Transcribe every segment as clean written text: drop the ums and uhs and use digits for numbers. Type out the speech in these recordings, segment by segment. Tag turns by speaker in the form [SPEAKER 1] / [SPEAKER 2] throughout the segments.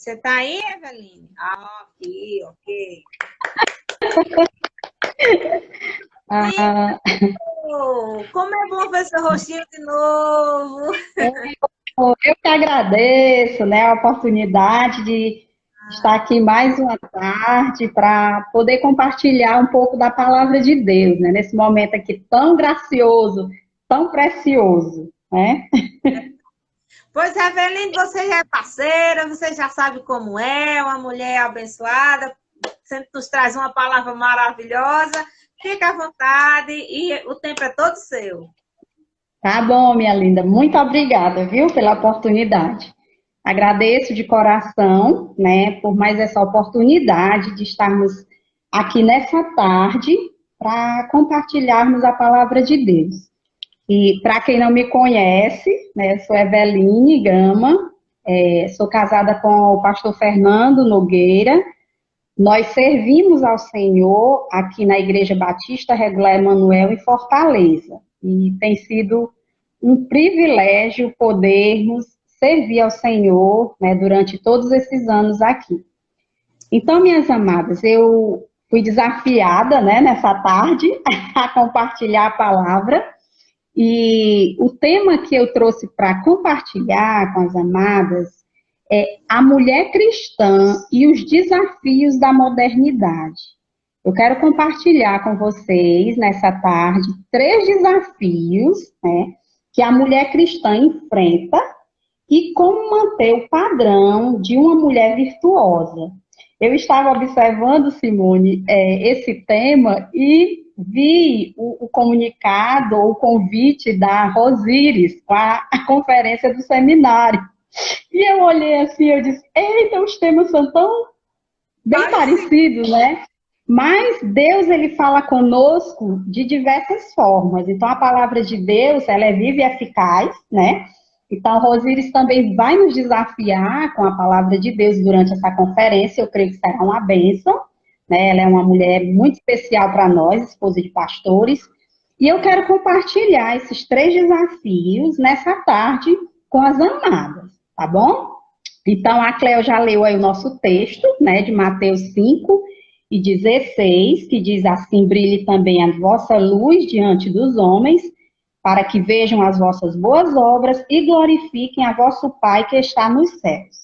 [SPEAKER 1] Você está aí, Eveline? Ah, aqui, ok.
[SPEAKER 2] Ah,
[SPEAKER 1] Como é bom ver seu rostinho de novo.
[SPEAKER 2] eu que agradeço, né, a oportunidade de estar aqui mais uma tarde para poder compartilhar um pouco da palavra de Deus, né, nesse momento aqui tão gracioso, tão precioso, né?
[SPEAKER 1] Pois, Eveline, você já é parceira, você já sabe como é, uma mulher abençoada, sempre nos traz uma palavra maravilhosa. Fica à vontade e o tempo é todo seu.
[SPEAKER 2] Tá bom, minha linda, muito obrigada, viu, pela oportunidade. Agradeço de coração, né, por mais essa oportunidade de estarmos aqui nessa tarde para compartilharmos a palavra de Deus. E para quem não me conhece, né, eu sou Eveline Gama, sou casada com o pastor Fernando Nogueira. Nós servimos ao Senhor aqui na Igreja Batista Regular Emanuel em Fortaleza. E tem sido um privilégio podermos servir ao Senhor, né, durante todos esses anos aqui. Então, minhas amadas, eu fui desafiada, né, nessa tarde a compartilhar a palavra. E o tema que eu trouxe para compartilhar com as amadas é a mulher cristã e os desafios da modernidade. Eu quero compartilhar com vocês, nessa tarde, 3 desafios, né, que a mulher cristã enfrenta e como manter o padrão de uma mulher virtuosa. Eu estava observando, Simone, esse tema e vi o comunicado, ou o convite da Rosíris para a conferência do seminário. E eu olhei assim, eu disse, eita, os temas são tão bem
[SPEAKER 1] Parece.
[SPEAKER 2] parecidos, né? Mas Deus, ele fala conosco de diversas formas. Então, a palavra de Deus, ela é viva e eficaz, né? Então, Rosíris também vai nos desafiar com a palavra de Deus durante essa conferência. Eu creio que será uma bênção, né? Ela é uma mulher muito especial para nós, esposa de pastores. E eu quero compartilhar esses 3 desafios nessa tarde com as amadas, tá bom? Então, a Cleo já leu aí o nosso texto, né, de Mateus 5:16, que diz assim: brilhe também a vossa luz diante dos homens, para que vejam as vossas boas obras e glorifiquem a vosso Pai que está nos céus.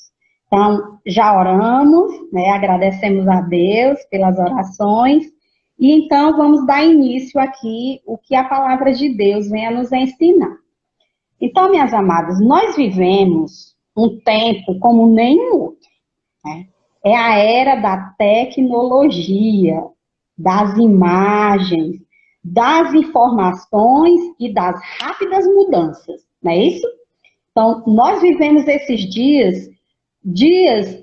[SPEAKER 2] Então, já oramos, né, agradecemos a Deus pelas orações, e então vamos dar início aqui o que a palavra de Deus vem a nos ensinar. Então, minhas amadas, nós vivemos um tempo como nenhum outro, né? É a era da tecnologia, das imagens, das informações e das rápidas mudanças, não é isso? Então, nós vivemos esses dias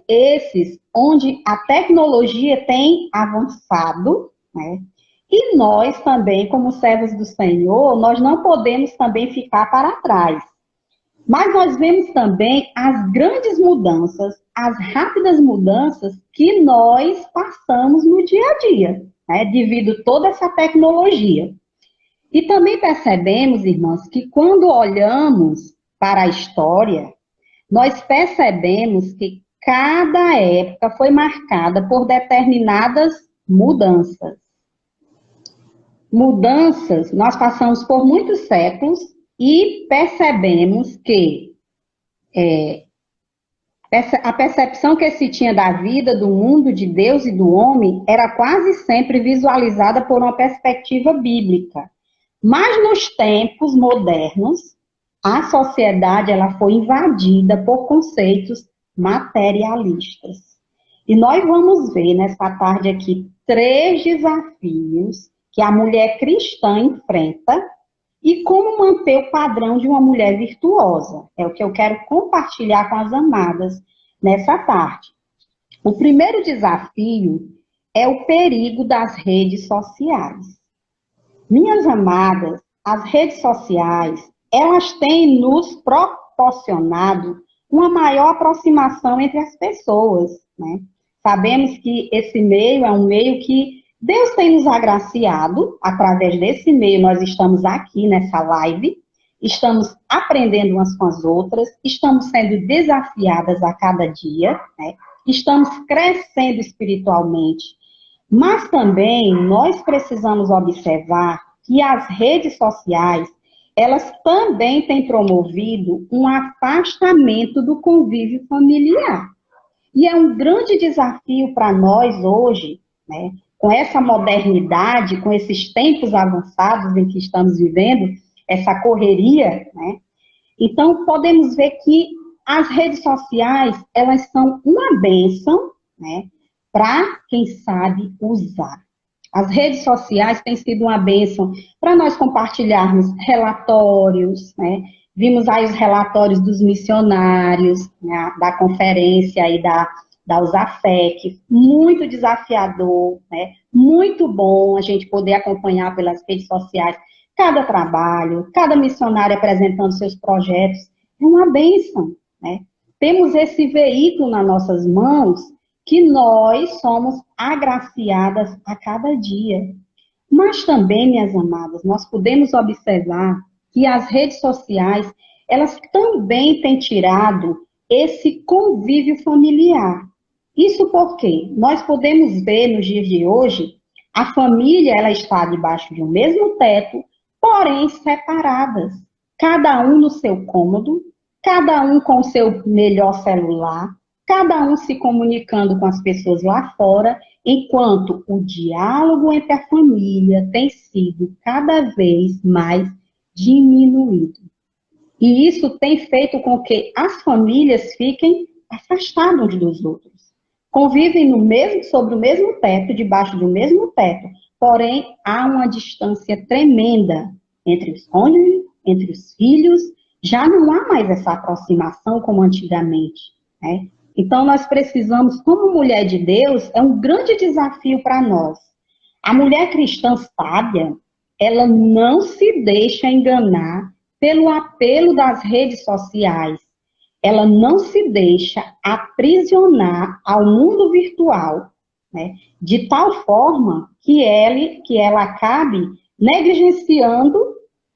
[SPEAKER 2] esses onde a tecnologia tem avançado, né? E nós também, como servos do Senhor, nós não podemos também ficar para trás. Mas nós vemos também as grandes mudanças, as rápidas mudanças que nós passamos no dia a dia, né, devido a toda essa tecnologia. E também percebemos, irmãs, que quando olhamos para a história, nós percebemos que cada época foi marcada por determinadas mudanças. Mudanças, nós passamos por muitos séculos e percebemos que a percepção que se tinha da vida, do mundo, de Deus e do homem era quase sempre visualizada por uma perspectiva bíblica. Mas nos tempos modernos, a sociedade ela foi invadida por conceitos materialistas. E nós vamos ver nessa tarde aqui 3 desafios que a mulher cristã enfrenta e como manter o padrão de uma mulher virtuosa. É o que eu quero compartilhar com as amadas nessa tarde. O primeiro desafio é o perigo das redes sociais. Minhas amadas, as redes sociais, elas têm nos proporcionado uma maior aproximação entre as pessoas, né? Sabemos que esse meio é um meio que Deus tem nos agraciado, através desse meio nós estamos aqui nessa live, estamos aprendendo umas com as outras, estamos sendo desafiadas a cada dia, né? Estamos crescendo espiritualmente, mas também nós precisamos observar que as redes sociais, elas também têm promovido um afastamento do convívio familiar. E é um grande desafio para nós hoje, né, com essa modernidade, com esses tempos avançados em que estamos vivendo, essa correria, né? Então, podemos ver que as redes sociais, elas são uma bênção, né, para quem sabe usar. As redes sociais têm sido uma bênção para nós compartilharmos relatórios, né? Vimos aí os relatórios dos missionários, né, da conferência aí da USAFEC, muito desafiador, né? Muito bom a gente poder acompanhar pelas redes sociais cada trabalho, cada missionário apresentando seus projetos. É uma bênção, né? Temos esse veículo nas nossas mãos que nós somos agraciadas a cada dia. Mas também, minhas amadas, nós podemos observar que as redes sociais, elas também têm tirado esse convívio familiar. Isso porque nós podemos ver nos dias de hoje, a família ela está debaixo de um mesmo teto, porém separadas. Cada um no seu cômodo, cada um com o seu melhor celular, cada um se comunicando com as pessoas lá fora, enquanto o diálogo entre a família tem sido cada vez mais diminuído. E isso tem feito com que as famílias fiquem afastadas uns dos outros. Convivem sobre o mesmo teto, debaixo do mesmo teto, porém há uma distância tremenda entre os cônjuges, entre os filhos, já não há mais essa aproximação como antigamente, né? Então, nós precisamos, como mulher de Deus, é um grande desafio para nós. A mulher cristã sábia, ela não se deixa enganar pelo apelo das redes sociais. Ela não se deixa aprisionar ao mundo virtual, né? De tal forma que ela acabe negligenciando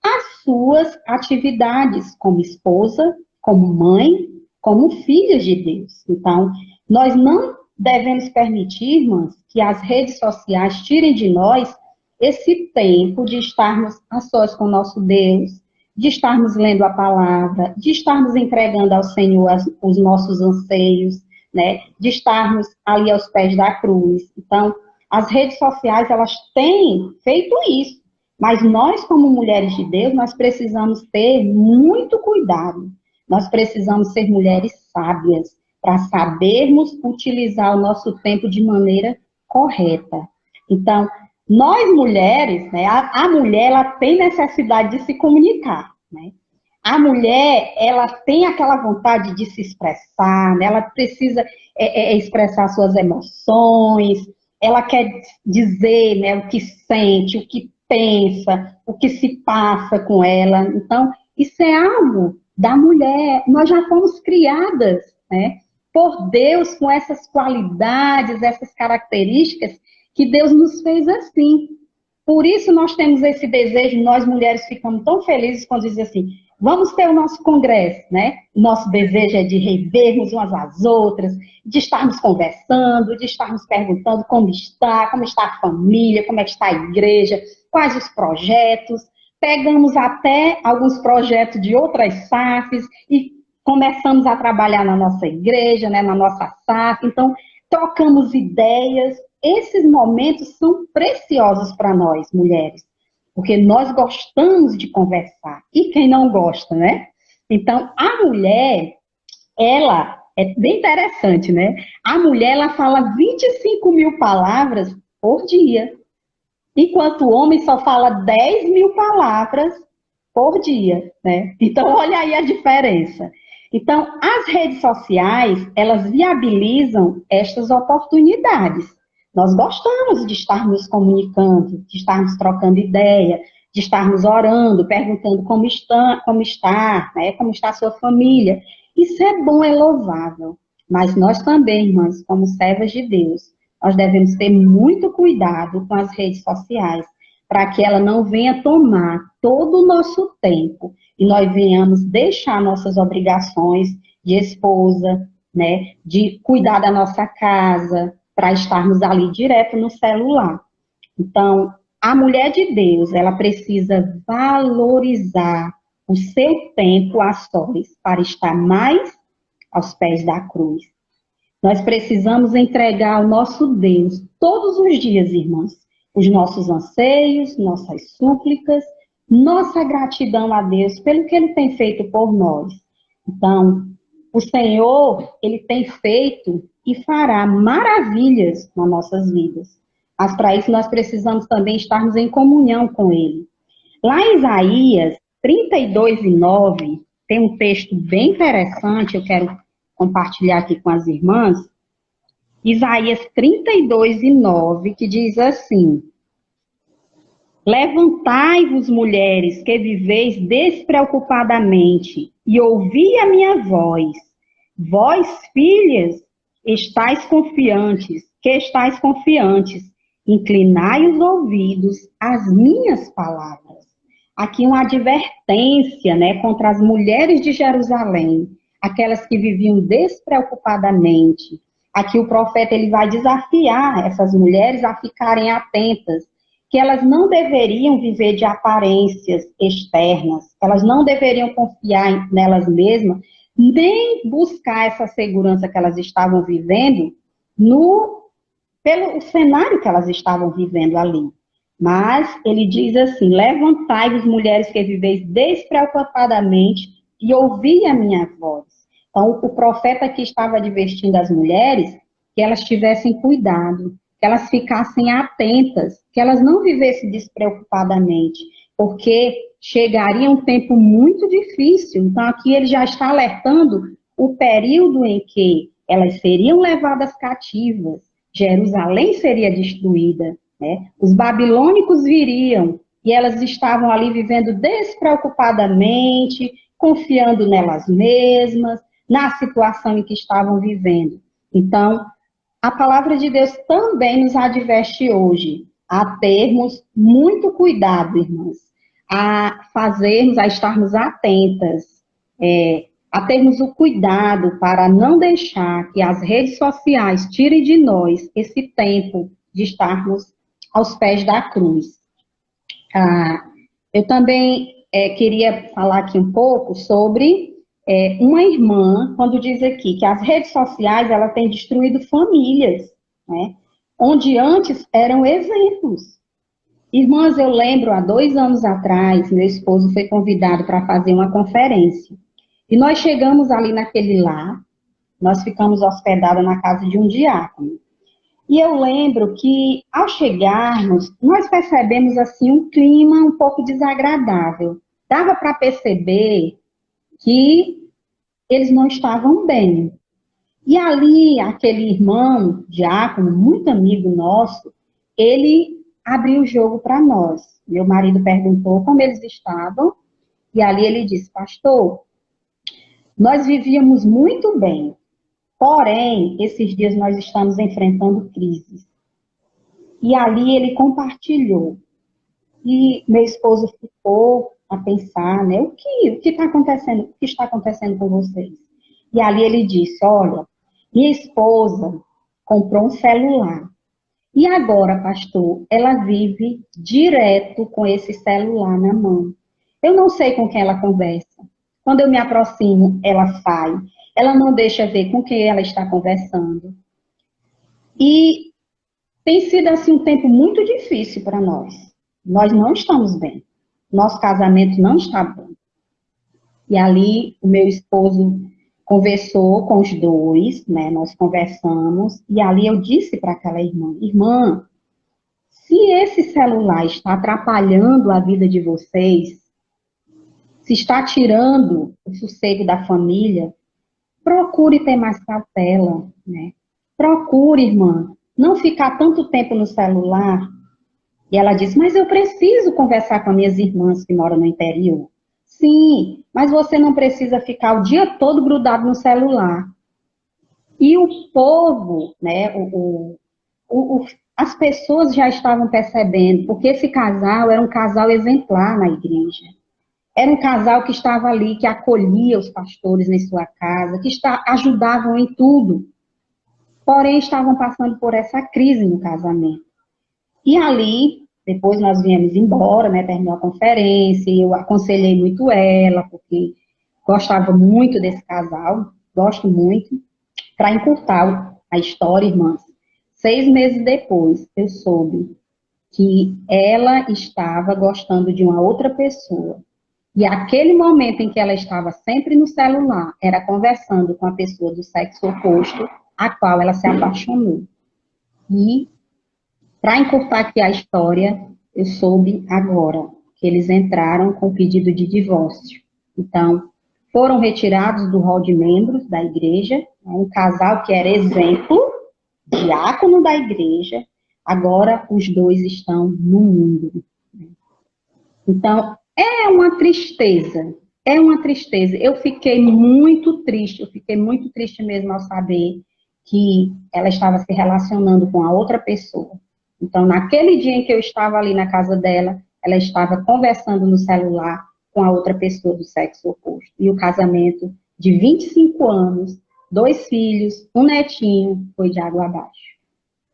[SPEAKER 2] as suas atividades como esposa, como mãe, como filhas de Deus. Então, nós não devemos permitir, irmãs, que as redes sociais tirem de nós esse tempo de estarmos a sós com o nosso Deus, de estarmos lendo a palavra, de estarmos entregando ao Senhor os nossos anseios, né? De estarmos ali aos pés da cruz. Então, as redes sociais, elas têm feito isso, mas nós, como mulheres de Deus, nós precisamos ter muito cuidado. Nós precisamos ser mulheres sábias para sabermos utilizar o nosso tempo de maneira correta. Então, nós mulheres, né, a mulher, ela tem necessidade de se comunicar, né? A mulher, ela tem aquela vontade de se expressar, né? Ela precisa expressar suas emoções, ela quer dizer, né, o que sente, o que pensa, o que se passa com ela. Então, isso é algo da mulher. Nós já fomos criadas, né, por Deus com essas qualidades, essas características que Deus nos fez assim. Por isso nós temos esse desejo, nós mulheres ficamos tão felizes quando dizem assim, vamos ter o nosso congresso, né? Nosso desejo é de revermos umas às outras, de estarmos conversando, de estarmos perguntando como está a família, como é que está a igreja, quais os projetos. Pegamos até alguns projetos de outras SAFs e começamos a trabalhar na nossa igreja, né, na nossa SAF. Então, trocamos ideias. Esses momentos são preciosos para nós, mulheres, porque nós gostamos de conversar. E quem não gosta, né? Então, a mulher, ela é bem interessante, né? A mulher, ela fala 25 mil palavras por dia, enquanto o homem só fala 10 mil palavras por dia, né? Então, olha aí a diferença. Então, as redes sociais, elas viabilizam estas oportunidades. Nós gostamos de estarmos nos comunicando, de estarmos trocando ideia, de estarmos orando, perguntando como está, né? Como está a sua família. Isso é bom, é louvável. Mas nós também, irmãs, como servas de Deus, nós devemos ter muito cuidado com as redes sociais, para que ela não venha tomar todo o nosso tempo e nós venhamos deixar nossas obrigações de esposa, né, de cuidar da nossa casa, para estarmos ali direto no celular. Então, a mulher de Deus, ela precisa valorizar o seu tempo a sós para estar mais aos pés da cruz. Nós precisamos entregar ao nosso Deus todos os dias, irmãos, os nossos anseios, nossas súplicas, nossa gratidão a Deus pelo que Ele tem feito por nós. Então, o Senhor, Ele tem feito e fará maravilhas nas nossas vidas. Mas para isso nós precisamos também estarmos em comunhão com Ele. Lá em Isaías 32:9, tem um texto bem interessante, eu quero compartilhar aqui com as irmãs. Isaías 32:9, que diz assim: levantai-vos, mulheres, que viveis despreocupadamente, e ouvi a minha voz. Vós, filhas, estáis confiantes, inclinai os ouvidos às minhas palavras. Aqui uma advertência, né, contra as mulheres de Jerusalém, aquelas que viviam despreocupadamente. Aqui o profeta ele vai desafiar essas mulheres a ficarem atentas, que elas não deveriam viver de aparências externas, elas não deveriam confiar nelas mesmas, nem buscar essa segurança que elas estavam vivendo pelo cenário que elas estavam vivendo ali. Mas ele diz assim: levantai-vos, mulheres que viveis despreocupadamente, e ouvi a minha voz. Então, o profeta aqui estava advertindo as mulheres que elas tivessem cuidado, que elas ficassem atentas, que elas não vivessem despreocupadamente, porque chegaria um tempo muito difícil. Então, aqui ele já está alertando o período em que elas seriam levadas cativas, Jerusalém seria destruída, né? Os babilônicos viriam e elas estavam ali vivendo despreocupadamente, confiando nelas mesmas, na situação em que estavam vivendo. Então, a palavra de Deus também nos adverte hoje a termos muito cuidado, irmãs, a estarmos atentas, a termos o cuidado para não deixar que as redes sociais tirem de nós esse tempo de estarmos aos pés da cruz. Eu também queria falar aqui um pouco sobre uma irmã, quando diz aqui que as redes sociais ela tem destruído famílias, né? Onde antes eram exemplos. Irmãs, eu lembro, há 2 anos atrás, meu esposo foi convidado para fazer uma conferência. E nós chegamos ali naquele lar, nós ficamos hospedados na casa de um diácono. E eu lembro que, ao chegarmos, nós percebemos assim um clima um pouco desagradável. Dava para perceber que eles não estavam bem. E ali, aquele irmão, diácono, muito amigo nosso, ele abriu o jogo para nós. Meu marido perguntou como eles estavam, e ali ele disse: pastor, nós vivíamos muito bem, porém, esses dias nós estamos enfrentando crises. E ali ele compartilhou. E meu esposo ficou a pensar, né, o que está acontecendo, o que está acontecendo com vocês? E ali ele disse: olha, minha esposa comprou um celular. E agora, pastor, ela vive direto com esse celular na mão. Eu não sei com quem ela conversa. Quando eu me aproximo, ela sai. Ela não deixa ver com quem ela está conversando. E tem sido assim um tempo muito difícil para nós. Nós não estamos bem. Nosso casamento não está bem. E ali o meu esposo conversou com os dois, né? Nós conversamos. E ali eu disse para aquela irmã: irmã, se esse celular está atrapalhando a vida de vocês, se está tirando o sossego da família, procure ter mais cautela, né? Procure, irmã, não ficar tanto tempo no celular. E ela disse: mas eu preciso conversar com as minhas irmãs que moram no interior. Sim, mas você não precisa ficar o dia todo grudado no celular. E o povo, né, as pessoas já estavam percebendo, porque esse casal era um casal exemplar na igreja. Era um casal que estava ali, que acolhia os pastores em sua casa, que ajudavam em tudo. Porém, estavam passando por essa crise no casamento. E ali, depois nós viemos embora, né, terminou a conferência, eu aconselhei muito ela, porque gostava muito desse casal, gosto muito, para encurtar a história, irmãs. 6 meses depois, eu soube que ela estava gostando de uma outra pessoa. E aquele momento em que ela estava sempre no celular, era conversando com a pessoa do sexo oposto, a qual ela se apaixonou. E, para encurtar aqui a história, eu soube agora que eles entraram com pedido de divórcio. Então, foram retirados do rol de membros da igreja, um casal que era exemplo, diácono da igreja, agora os dois estão no mundo. Então, é uma tristeza, é uma tristeza. Eu fiquei muito triste mesmo ao saber que ela estava se relacionando com a outra pessoa. Então, naquele dia em que eu estava ali na casa dela, ela estava conversando no celular com a outra pessoa do sexo oposto. E o casamento de 25 anos, 2 filhos, um netinho, foi de água abaixo.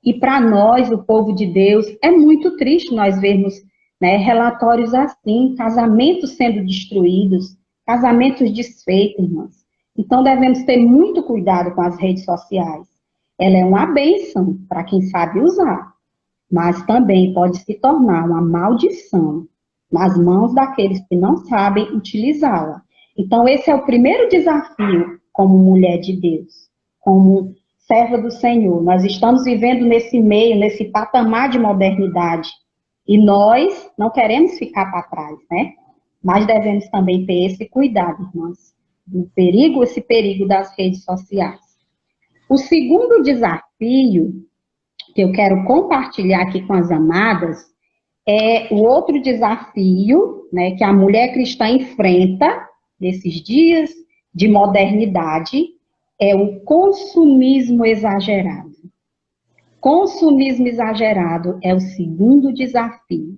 [SPEAKER 2] E para nós, o povo de Deus, é muito triste nós vermos, né, relatórios assim, casamentos sendo destruídos, casamentos desfeitos, irmãs. Então, devemos ter muito cuidado com as redes sociais. Ela é uma bênção para quem sabe usar, mas também pode se tornar uma maldição nas mãos daqueles que não sabem utilizá-la. Então, esse é o primeiro desafio como mulher de Deus, como serva do Senhor. Nós estamos vivendo nesse meio, nesse patamar de modernidade. E nós não queremos ficar para trás, né? Mas devemos também ter esse cuidado, irmãs. Esse perigo das redes sociais. O segundo desafio que eu quero compartilhar aqui com as amadas é o outro desafio, né, que a mulher cristã enfrenta nesses dias de modernidade, é o consumismo exagerado. Consumismo exagerado é o segundo desafio.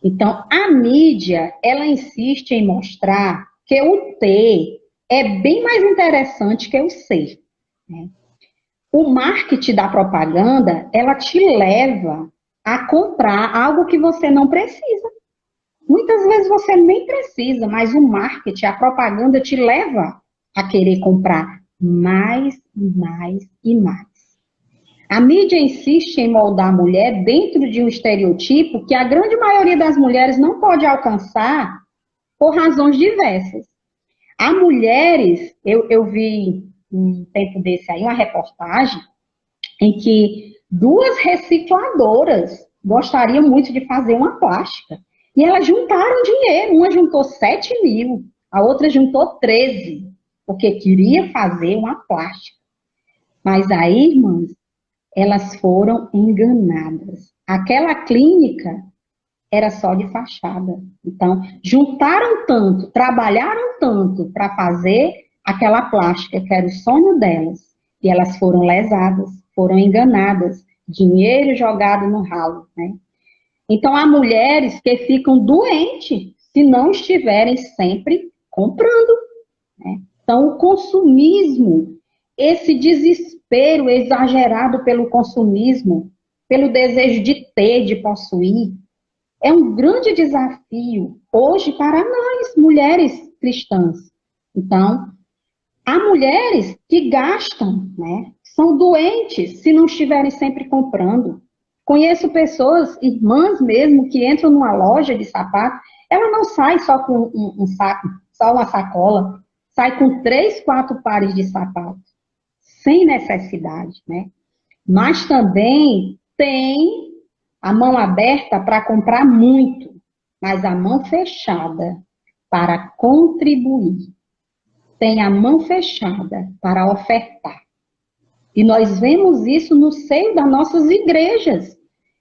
[SPEAKER 2] Então, a mídia, ela insiste em mostrar que o ter é bem mais interessante que o ser, né? O marketing da propaganda, ela te leva a comprar algo que você não precisa. Muitas vezes você nem precisa, mas o marketing, a propaganda te leva a querer comprar mais e mais e mais. A mídia insiste em moldar a mulher dentro de um estereotipo que a grande maioria das mulheres não pode alcançar por razões diversas. Há mulheres, eu vi um tempo desse aí, uma reportagem, em que 2 recicladoras gostariam muito de fazer uma plástica. E elas juntaram dinheiro, uma juntou 7 mil, a outra juntou 13, porque queria fazer uma plástica. Mas aí, irmãs, elas foram enganadas. Aquela clínica era só de fachada. Então, juntaram tanto, trabalharam tanto para fazer aquela plástica, que era o sonho delas, e elas foram lesadas, foram enganadas, dinheiro jogado no ralo, né? Então, há mulheres que ficam doentes se não estiverem sempre comprando, né? Então, o consumismo, esse desespero exagerado pelo consumismo, pelo desejo de ter, de possuir, é um grande desafio hoje para nós, mulheres cristãs. Então, há mulheres que gastam, né? São doentes se não estiverem sempre comprando. Conheço pessoas, irmãs mesmo, que entram numa loja de sapato, ela não sai só com um saco, só uma sacola, sai com 3, 4 pares de sapato, sem necessidade, né? Mas também tem a mão aberta para comprar muito, mas a mão fechada para contribuir. Tem a mão fechada para ofertar. E nós vemos isso no seio das nossas igrejas.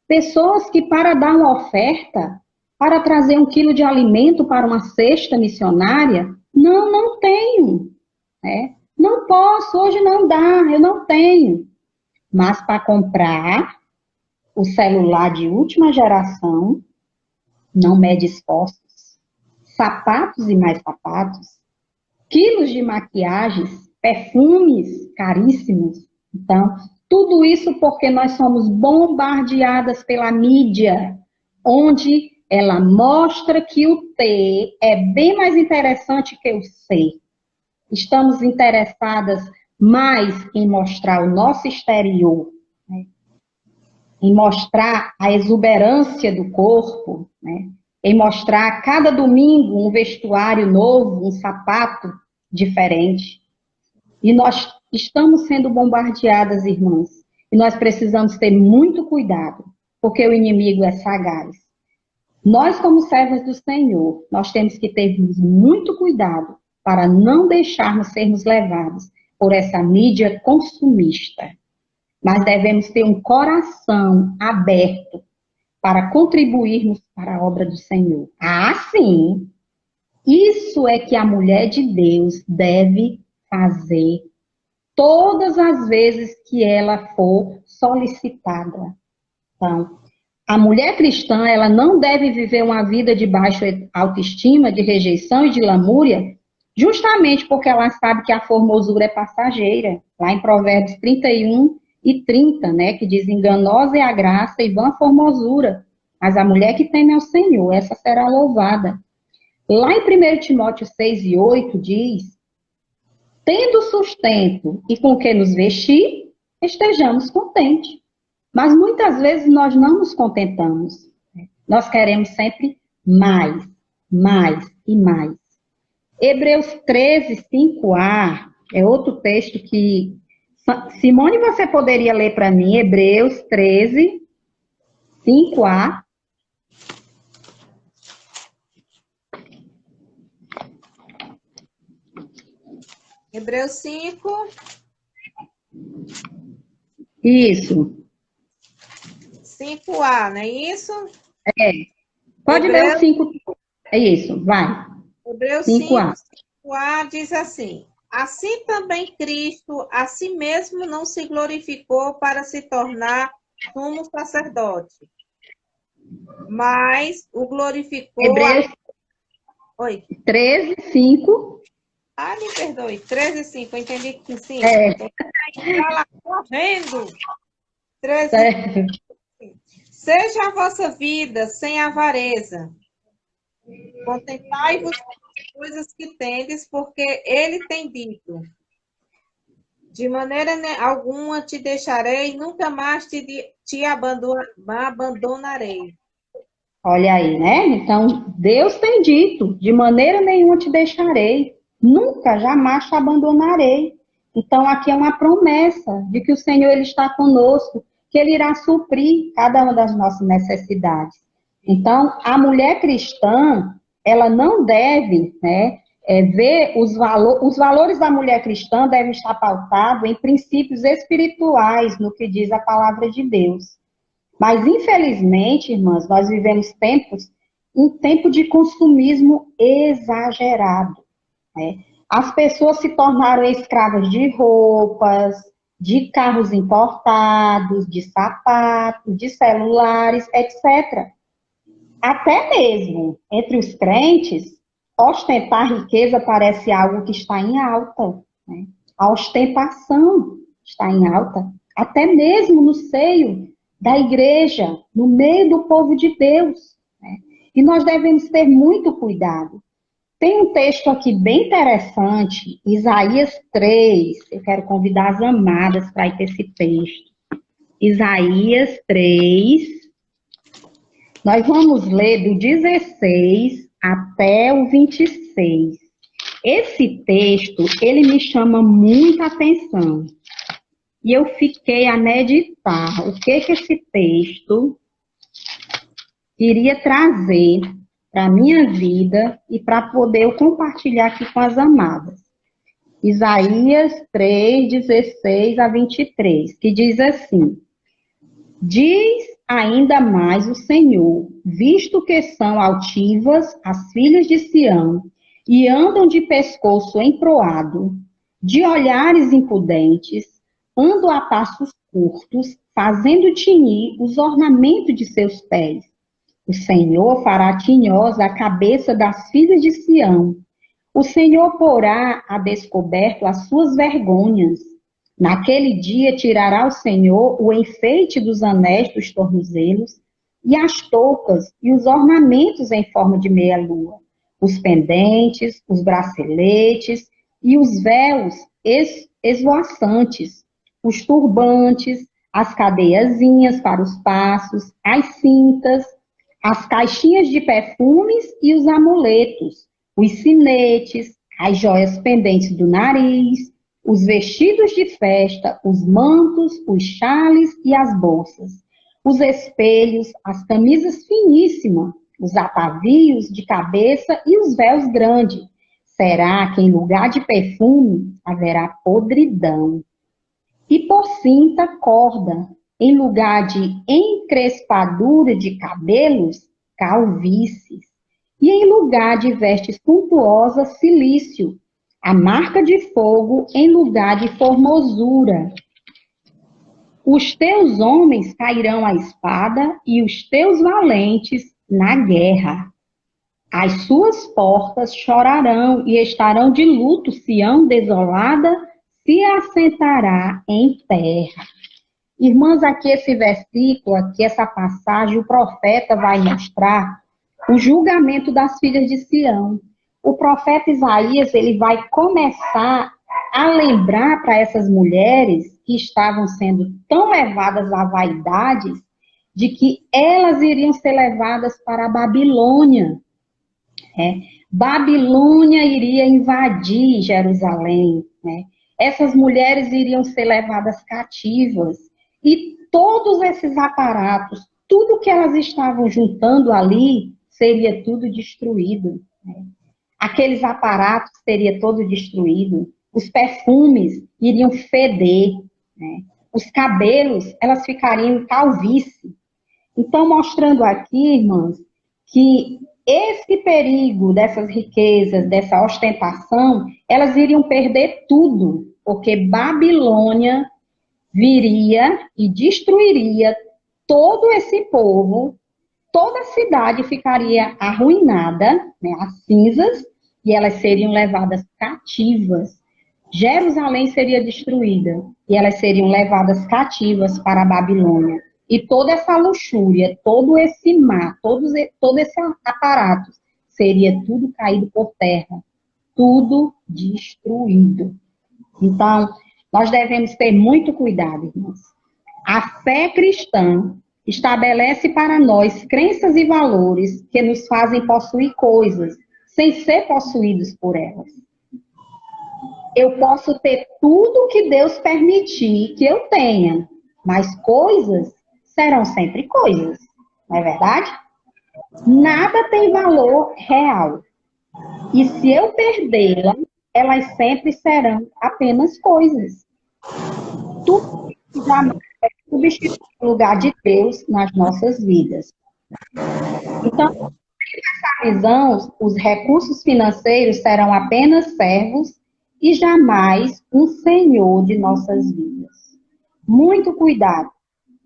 [SPEAKER 2] Pessoas que, para dar uma oferta, para trazer 1 quilo de alimento para uma cesta missionária, não tenho, né? Não posso, hoje não dá, eu não tenho. Mas para comprar, o celular de última geração, não mede esforços, sapatos e mais sapatos, quilos de maquiagens, perfumes caríssimos. Então, tudo isso porque nós somos bombardeadas pela mídia, onde ela mostra que o ter é bem mais interessante que o ser. Estamos interessadas mais em mostrar o nosso exterior, né? Em mostrar a exuberância do corpo, né? Em mostrar a cada domingo um vestuário novo, um sapato diferente. E nós estamos sendo bombardeadas, irmãs, e nós precisamos ter muito cuidado, porque o inimigo é sagaz. Nós, como servas do Senhor, nós temos que ter muito cuidado para não deixarmos sermos levados por essa mídia consumista. Mas devemos ter um coração aberto para contribuirmos para a obra do Senhor. Ah, sim! Isso é que a mulher de Deus deve fazer todas as vezes que ela for solicitada. Então, a mulher cristã, ela não deve viver uma vida de baixa autoestima, de rejeição e de lamúria, justamente porque ela sabe que a formosura é passageira. Lá em Provérbios 31:30, né, que diz: enganosa é a graça e vã a formosura, mas a mulher que teme ao Senhor, essa será louvada. Lá em 1 Timóteo 6:8 diz: tendo sustento e com que nos vestir, estejamos contentes. Mas muitas vezes nós não nos contentamos. Nós queremos sempre mais, mais e mais. Hebreus 13:5a é outro texto que... Simone, você poderia ler para mim? Hebreus 13:5a.
[SPEAKER 1] Hebreus 5.
[SPEAKER 2] Isso.
[SPEAKER 1] 5a, não é isso?
[SPEAKER 2] É. Pode ler o 5. É isso, vai.
[SPEAKER 1] Hebreus
[SPEAKER 2] 5a.
[SPEAKER 1] 5a diz assim: assim também Cristo a si mesmo não se glorificou para se tornar sumo sacerdote, mas o glorificou...
[SPEAKER 2] Hebreus
[SPEAKER 1] Oi.
[SPEAKER 2] 13:5.
[SPEAKER 1] Ah, me perdoe. 13:5, eu entendi que sim.
[SPEAKER 2] É.
[SPEAKER 1] Está lá correndo. 13.
[SPEAKER 2] Certo.
[SPEAKER 1] Seja a vossa vida sem avareza. Contentai-vos com as coisas que tendes, porque ele tem dito: de maneira alguma te deixarei, nunca mais te abandonarei.
[SPEAKER 2] Olha aí, né? Então, Deus tem dito: de maneira nenhuma te deixarei, nunca, jamais te abandonarei. Então, aqui é uma promessa de que o Senhor ele está conosco, que Ele irá suprir cada uma das nossas necessidades. Então, a mulher cristã, ela não deve, né, ver os valores da mulher cristã devem estar pautados em princípios espirituais, no que diz a palavra de Deus. Mas, infelizmente, irmãs, nós vivemos um tempo de consumismo exagerado, né? As pessoas se tornaram escravas de roupas, de carros importados, de sapatos, de celulares, etc. Até mesmo entre os crentes, ostentar riqueza parece algo que está em alta, né? A ostentação está em alta, até mesmo no seio da igreja, no meio do povo de Deus, né? E nós devemos ter muito cuidado. Tem um texto aqui bem interessante, Isaías 3. Eu quero convidar as amadas para ir para esse texto. Isaías 3. Nós vamos ler do 16 até o 26. Esse texto, ele me chama muita atenção. E eu fiquei a meditar o que esse texto iria trazer para a minha vida e para poder eu compartilhar aqui com as amadas. Isaías 3, 16 a 23, que diz assim: diz ainda mais o Senhor, visto que são altivas as filhas de Sião e andam de pescoço emproado, de olhares impudentes, ando a passos curtos, fazendo tinir os ornamentos de seus pés. O Senhor fará tinhosa a cabeça das filhas de Sião. O Senhor porá a descoberto as suas vergonhas. Naquele dia tirará o Senhor o enfeite dos anéis dos tornozelos, e as toucas e os ornamentos em forma de meia-lua, os pendentes, os braceletes e os véus esvoaçantes, os turbantes, as cadeiazinhas para os passos, as cintas, as caixinhas de perfumes e os amuletos, os sinetes, as joias pendentes do nariz, os vestidos de festa, os mantos, os xales e as bolsas, os espelhos, as camisas finíssimas, os atavios de cabeça e os véus grandes. Será que em lugar de perfume haverá podridão. E por cinta, corda, em lugar de encrespadura de cabelos, calvícies. E em lugar de vestes suntuosas, cilício, a marca de fogo em lugar de formosura. Os teus homens cairão à espada e os teus valentes na guerra. As suas portas chorarão e estarão de luto, Sião desolada se assentará em terra. Irmãs, aqui esse versículo, aqui essa passagem, o profeta vai mostrar o julgamento das filhas de Sião. O profeta Isaías, ele vai começar a lembrar para essas mulheres que estavam sendo tão levadas a vaidades, de que elas iriam ser levadas para a Babilônia. Babilônia iria invadir Jerusalém, né? Essas mulheres iriam ser levadas cativas. E todos esses aparatos, tudo que elas estavam juntando ali, seria tudo destruído, né? Aqueles aparatos seria todo destruído. Os perfumes iriam feder, né? Os cabelos, elas ficariam em calvície. Então, mostrando aqui, irmãs, que esse perigo dessas riquezas, dessa ostentação, elas iriam perder tudo, porque Babilônia viria e destruiria todo esse povo, toda a cidade ficaria arruinada, né, as cinzas, e elas seriam levadas cativas. Jerusalém seria destruída, e elas seriam levadas cativas para a Babilônia. E toda essa luxúria, todo esse mar, todo esse aparato, seria tudo caído por terra, tudo destruído. Então, nós devemos ter muito cuidado, irmãos. A fé cristã estabelece para nós crenças e valores que nos fazem possuir coisas, sem ser possuídos por elas. Eu posso ter tudo que Deus permitir que eu tenha, mas coisas serão sempre coisas, não é verdade? Nada tem valor real. E se eu perdê-la, elas sempre serão apenas coisas. Tudo jamais vai substituir o lugar de Deus nas nossas vidas. Então, nessa visão, os recursos financeiros serão apenas servos e jamais um senhor de nossas vidas. Muito cuidado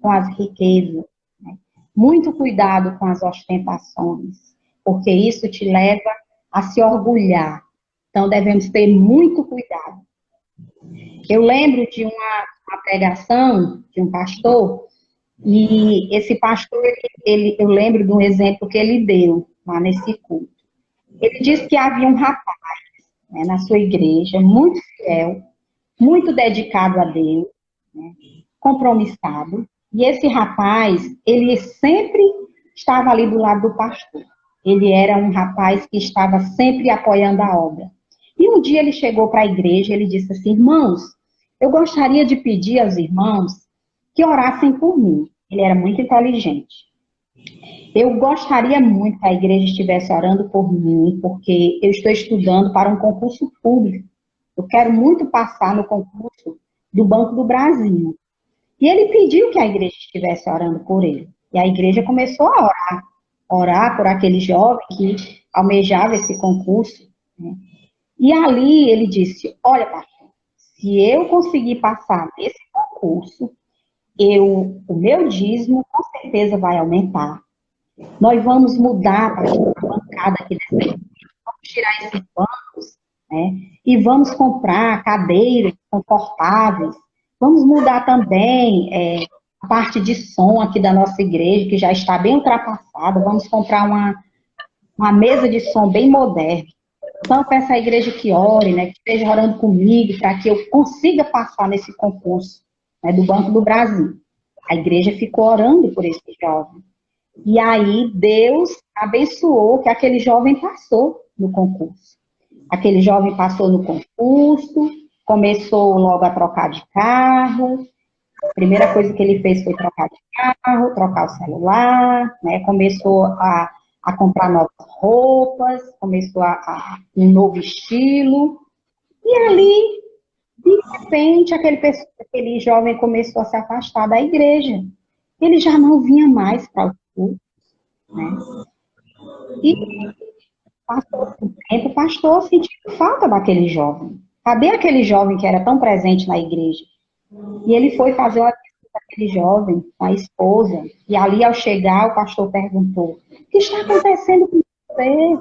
[SPEAKER 2] com as riquezas, né? Muito cuidado com as ostentações, porque isso te leva a se orgulhar. Então, devemos ter muito cuidado. Eu lembro de uma pregação de um pastor, e esse pastor, eu lembro de um exemplo que ele deu lá nesse culto. Ele disse que havia um rapaz, né, na sua igreja, muito fiel, muito dedicado a Deus, né, compromissado. E esse rapaz, ele sempre estava ali do lado do pastor. Ele era um rapaz que estava sempre apoiando a obra. E um dia ele chegou para a igreja e ele disse assim: irmãos, eu gostaria de pedir aos irmãos que orassem por mim. Ele era muito inteligente. Eu gostaria muito que a igreja estivesse orando por mim, porque eu estou estudando para um concurso público. Eu quero muito passar no concurso do Banco do Brasil. E ele pediu que a igreja estivesse orando por ele. E a igreja começou a orar por aquele jovem que almejava esse concurso, né? E ali ele disse: olha, pastor, se eu conseguir passar nesse concurso, o meu dízimo com certeza vai aumentar. Nós vamos mudar a bancada aqui dessa igreja, vamos tirar esses bancos, né? E vamos comprar cadeiras confortáveis. Vamos mudar também a parte de som aqui da nossa igreja, que já está bem ultrapassada. Vamos comprar uma mesa de som bem moderna. Então, peço à igreja que ore, né, que esteja orando comigo, para que eu consiga passar nesse concurso, né, do Banco do Brasil. A igreja ficou orando por esse jovem. E aí, Deus abençoou que aquele jovem passou no concurso. Aquele jovem passou no concurso, começou logo a trocar de carro. A primeira coisa que ele fez foi trocar de carro, trocar o celular, né? Começou a comprar novas roupas, começou um novo estilo. E ali, de repente, aquele jovem começou a se afastar da igreja. Ele já não vinha mais para o culto, né? E passou o tempo, o pastor sentiu falta daquele jovem. Cadê aquele jovem que era tão presente na igreja? E ele foi fazer uma visita àquele jovem, a esposa, e ali ao chegar o pastor perguntou: o que está acontecendo com você?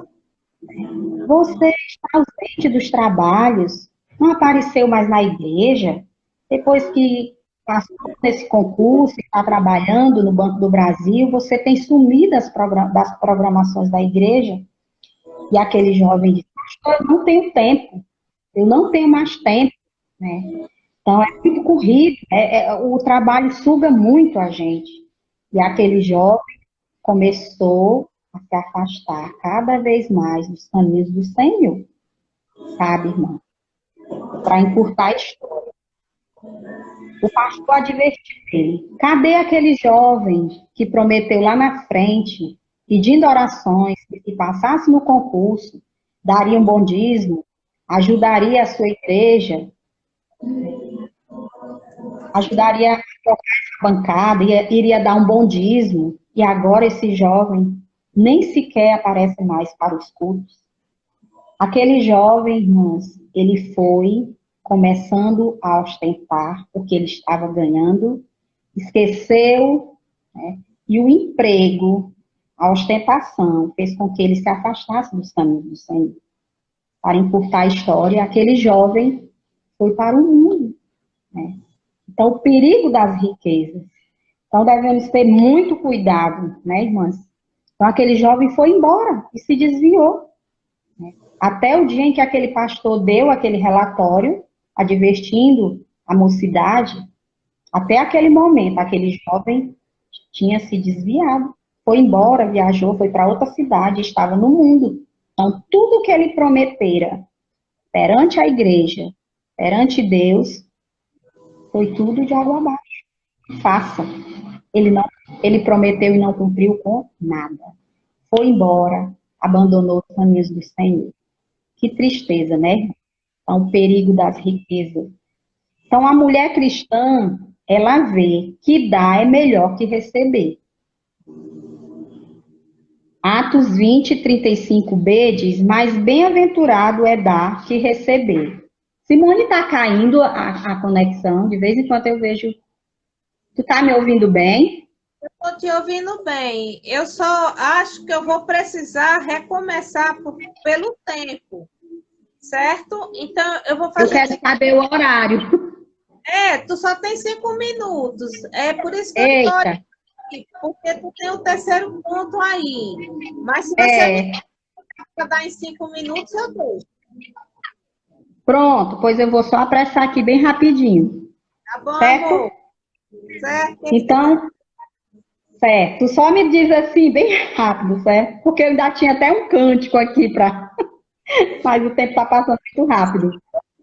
[SPEAKER 2] Você está ausente dos trabalhos, não apareceu mais na igreja, depois que passou nesse concurso, está trabalhando no Banco do Brasil, você tem sumido das programações da igreja? E aquele jovem disse: pastor, eu não tenho tempo, eu não tenho mais tempo, né? Então, é muito corrido, o trabalho suga muito a gente. E aquele jovem começou a se afastar cada vez mais dos caminhos do Senhor. Sabe, irmão? Para encurtar a história. O pastor advertiu ele: cadê aquele jovem que prometeu lá na frente, pedindo orações, que se passasse no concurso, daria um bom dízimo, ajudaria a sua igreja, ajudaria a tocar essa bancada, iria dar um bom dízimo, e agora esse jovem nem sequer aparece mais para os cultos. Aquele jovem, irmãos, ele foi começando a ostentar o que ele estava ganhando, esqueceu, né? E o emprego, a ostentação, fez com que ele se afastasse dos caminhos do Senhor. Para encurtar a história, aquele jovem foi para o mundo, né? Então, o perigo das riquezas. Então, devemos ter muito cuidado, né, irmãs? Então, aquele jovem foi embora e se desviou, né? Até o dia em que aquele pastor deu aquele relatório, advertindo a mocidade, até aquele momento, aquele jovem tinha se desviado, foi embora, viajou, foi para outra cidade, estava no mundo. Então, tudo que ele prometera perante a igreja, perante Deus, foi tudo de água abaixo. Faça. Ele prometeu e não cumpriu com nada. Foi embora, abandonou os caminhos do Senhor. Que tristeza, né? Então, o perigo das riquezas. Então, a mulher cristã, ela vê que dar é melhor que receber. Atos 20, 35b diz: mas bem-aventurado é dar que receber. Simone, está caindo a conexão, de vez em quando eu vejo. Tu está me ouvindo bem?
[SPEAKER 1] Eu estou te ouvindo bem. Eu só acho que eu vou precisar recomeçar pelo tempo, certo? Então, eu vou fazer...
[SPEAKER 2] Eu quero saber o horário.
[SPEAKER 1] Tu só tem 5 minutos. É por isso que eu
[SPEAKER 2] Eita.
[SPEAKER 1] estou aqui, porque tu tem o terceiro ponto aí. Mas se você me dar em 5 minutos, eu dou.
[SPEAKER 2] Pronto, pois eu vou só apressar aqui bem rapidinho.
[SPEAKER 1] Tá bom,
[SPEAKER 2] certo?
[SPEAKER 1] amor? Certo.
[SPEAKER 2] Então, certo. Só me diz assim, bem rápido, certo? Porque eu ainda tinha até um cântico aqui para... Mas o tempo está passando muito rápido.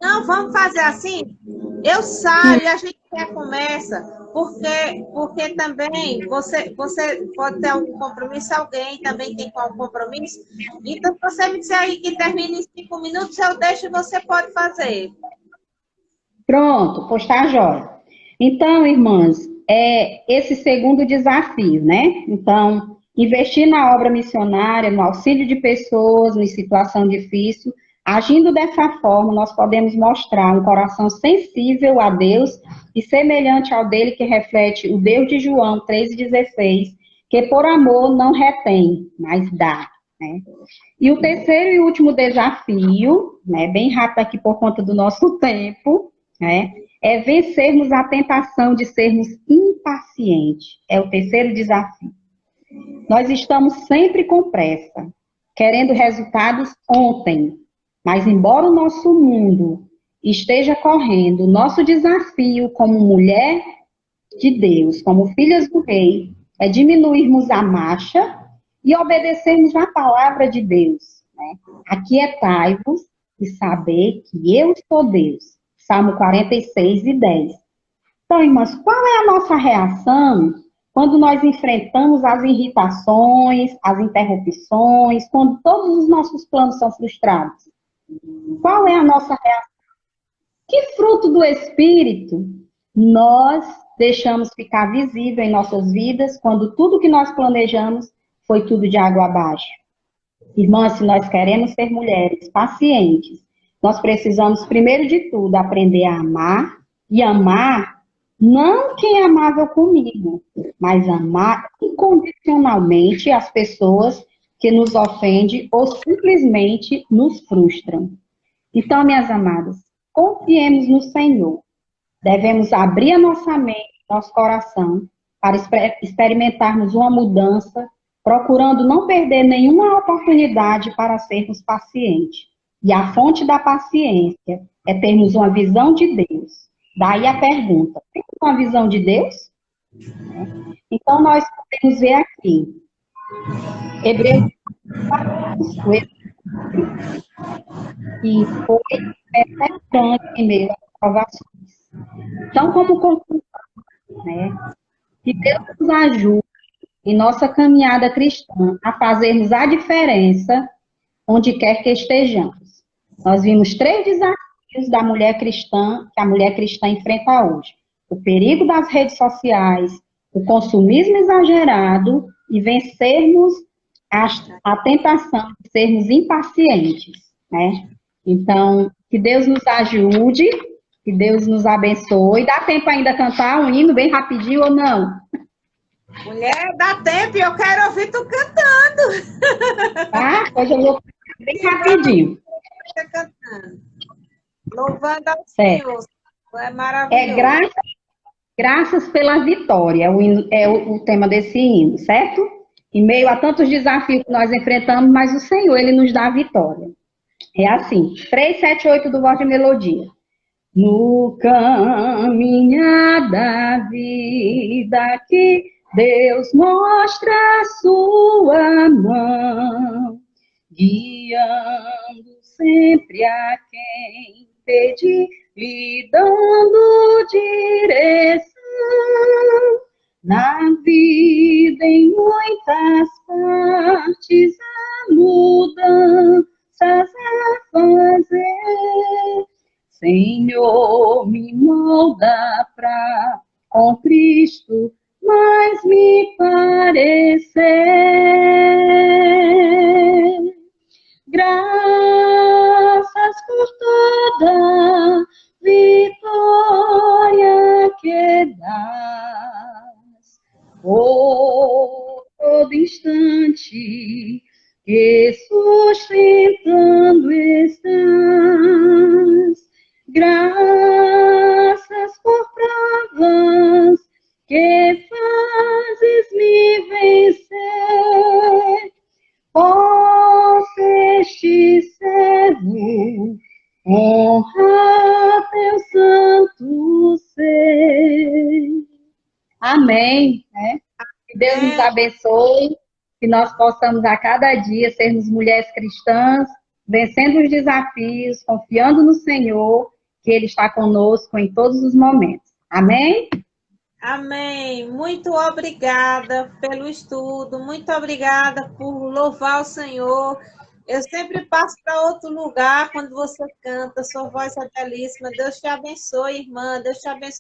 [SPEAKER 1] Não, vamos fazer assim? Eu saio e a gente recomeça, porque também você pode ter algum compromisso, alguém também tem algum compromisso. Então, se você me disser aí que termina em 5 minutos, eu deixo e você pode fazer.
[SPEAKER 2] Pronto, pois tá jóia. Então, irmãs, esse segundo desafio, né? Então, investir na obra missionária, no auxílio de pessoas em situação difícil, Agindo dessa forma, nós podemos mostrar um coração sensível a Deus e semelhante ao dele, que reflete o Deus de João 3,16, que por amor não retém, mas dá. Né? E o terceiro e último desafio, né, bem rápido aqui por conta do nosso tempo, né, é vencermos a tentação de sermos impacientes. É o terceiro desafio. Nós estamos sempre com pressa, querendo resultados ontem. Mas embora o nosso mundo esteja correndo, o nosso desafio como mulher de Deus, como filhas do rei, é diminuirmos a marcha e obedecermos a palavra de Deus. Né? Aquietai-vos e saber que eu sou Deus. Salmo 46:10. Então, irmãs, qual é a nossa reação quando nós enfrentamos as irritações, as interrupções, quando todos os nossos planos são frustrados? Qual é a nossa reação? Que fruto do Espírito nós deixamos ficar visível em nossas vidas quando tudo que nós planejamos foi tudo de água abaixo? Irmãs, se nós queremos ser mulheres pacientes, nós precisamos, primeiro de tudo, aprender a amar e amar não quem é amável comigo, mas amar incondicionalmente as pessoas que nos ofendem ou simplesmente nos frustram. Então, minhas amadas, confiemos no Senhor. Devemos abrir a nossa mente, nosso coração, para experimentarmos uma mudança, procurando não perder nenhuma oportunidade para sermos pacientes. E a fonte da paciência é termos uma visão de Deus. Daí a pergunta, temos uma visão de Deus? Então, nós podemos ver aqui, Hebreus 4, que foi perseverante em meio às provações. Então, como conclusão, né, que Deus nos ajude em nossa caminhada cristã a fazermos a diferença onde quer que estejamos. Nós vimos 3 desafios da mulher cristã, que a mulher cristã enfrenta hoje. O perigo das redes sociais, o consumismo exagerado e vencermos a tentação de sermos impacientes, né? Então, que Deus nos ajude, que Deus nos abençoe. Dá tempo ainda cantar um hino bem rapidinho ou não?
[SPEAKER 1] Mulher, dá tempo e eu quero ouvir tu cantando.
[SPEAKER 2] Tá? Hoje eu vou bem rapidinho.
[SPEAKER 1] Cantando. Louvando ao
[SPEAKER 2] Certo.
[SPEAKER 1] Senhor. É maravilhoso.
[SPEAKER 2] É graças pela vitória, o tema desse hino, certo? Em meio a tantos desafios que nós enfrentamos, mas o Senhor, Ele nos dá a vitória. É assim, 3, 7, 8 do Voz de Melodia. No caminhar da vida que Deus mostra a sua mão, guiando sempre a quem pedir, lhe dando direção. Na vida, em muitas partes, há mudanças a fazer. Senhor, me molda pra com Cristo mais me parecer. Graças por toda vitória que dás, por todo instante que sustentando estás. Graças por provas que fazes me vencer. Posso este servo honrar teu santo ser. Amém. Né? Que Deus nos abençoe, que nós possamos a cada dia sermos mulheres cristãs, vencendo os desafios, confiando no Senhor, que Ele está conosco em todos os momentos. Amém?
[SPEAKER 1] Amém. Muito obrigada pelo estudo, muito obrigada por louvar o Senhor. Eu sempre passo para outro lugar quando você canta, sua voz é belíssima. Deus te abençoe, irmã. Deus te abençoe.